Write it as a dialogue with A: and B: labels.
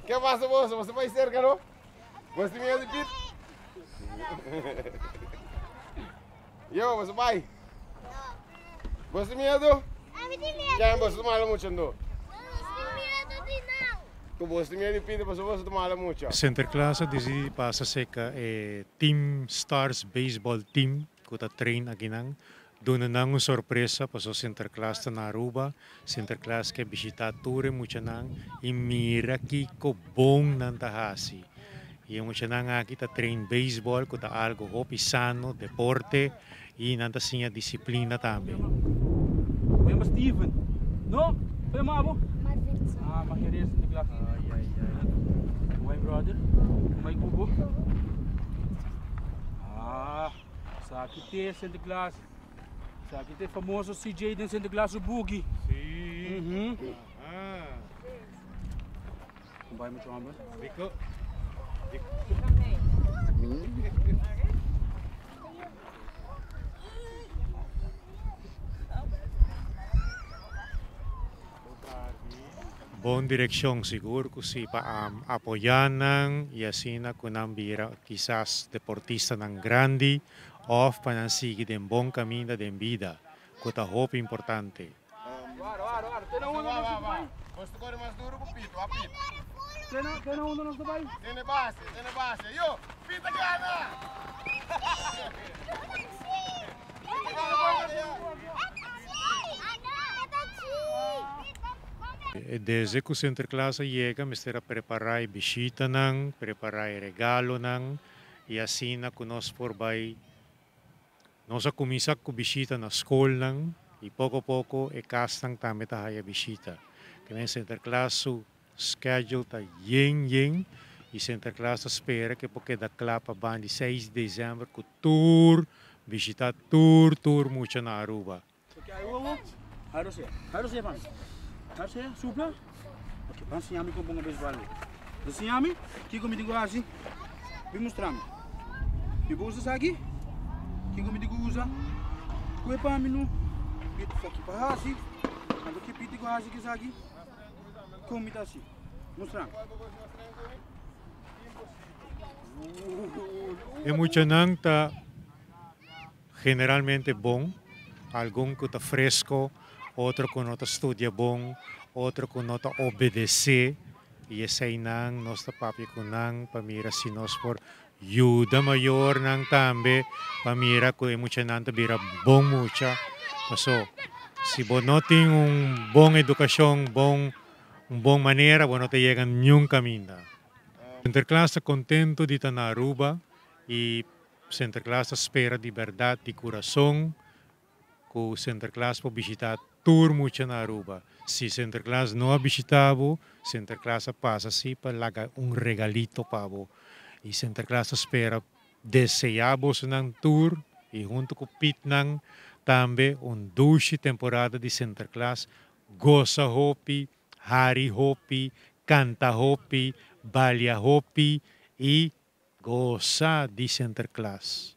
A: ¿Qué pasa vos? ¿Você vai cerca, não? Você medo de pit? Yo, você vai? Você medo? Jangan bos, malam mucho ndo. Tu bos medo de pit, bos malam mucho.
B: Sinterklaas disi pasa seka Team Stars Baseball Team kuta train aginang. Doon na nang sorpresa paso Sinterklaas na Aruba. Sinterklaas ke bisita ture mucha nang imira ki ko bong ng tahasi. Yung mucha nang kita train baseball kuta algo hopi sano, deporte, y nanta siya disiplina tambe.
C: Foi mas Steven. No? Foi mabo? Ah, makiris di kelas. Ay. My brother. My kubo. Ah, sakit Santa Claus. Sakit famoso si Jaden Santa Claus o Boogie.
B: Si.
C: Kumbay mo chamba.
B: Biko. Buong direksyon siguro kasi apoyan ng Yasina Kunambira quizás deportista ng grandi of panansigi den buong camino den vida. Kuta hope importante.
A: Vos tu corre mais duro com o pito, apito.
C: Tena uno nos sabay.
A: Tiene base. Yo, pita gana!
B: Desde que o Sinterklaas llega, mistera preparar bisita nang, preparar regalo nang, e assim na kunos por bay, nosa kumisak ko bisita na school nang, e pouco pouco e kastang tame tahaya bisita. Kaya Sinterklaas su schedule ta yeng, e Sinterklaas espera que porque da clapa ban de 6 de dezembro ku tour, visita tour mucha na Aruba.
C: Harus ya pan. Harus ya, supla. Oke, pan siami ko bunga baseball. Do siami, kiko mitigo asi. Vi mostrami. Vi busa sagi. Kiko mitigo usa. Kue pa minu. Bit saki pa hasi. Ando ki pitigo hasi ki sagi. Ko mitasi. Mostrami.
B: E mucha nang ta generalmente bom, algum que tá fresco, outro que nota estudia bom, outro que nota obedecer, e esse aí nang nós ta papi ko nang pamira si nós por yuda maior nang tambe, pamira ko e mucha nang tabira bom mucha, so si bo não tem bom educação, bom maneira, bo não te llegan nenhum caminho. Sinterklaas está contento de estar na Aruba e Sinterklaas espera de verdade, de coração, que o Sinterklaas pode visitar tour muito na Aruba. Se Sinterklaas não a visitava, Sinterklaas passa assim para lagar regalito para você. E Sinterklaas espera desejamos ng tour e junto com Pete nang também duche temporada de Sinterklaas, goza hopi, hari hopi, canta hopi, balya hopi e goza de Sinterklaas.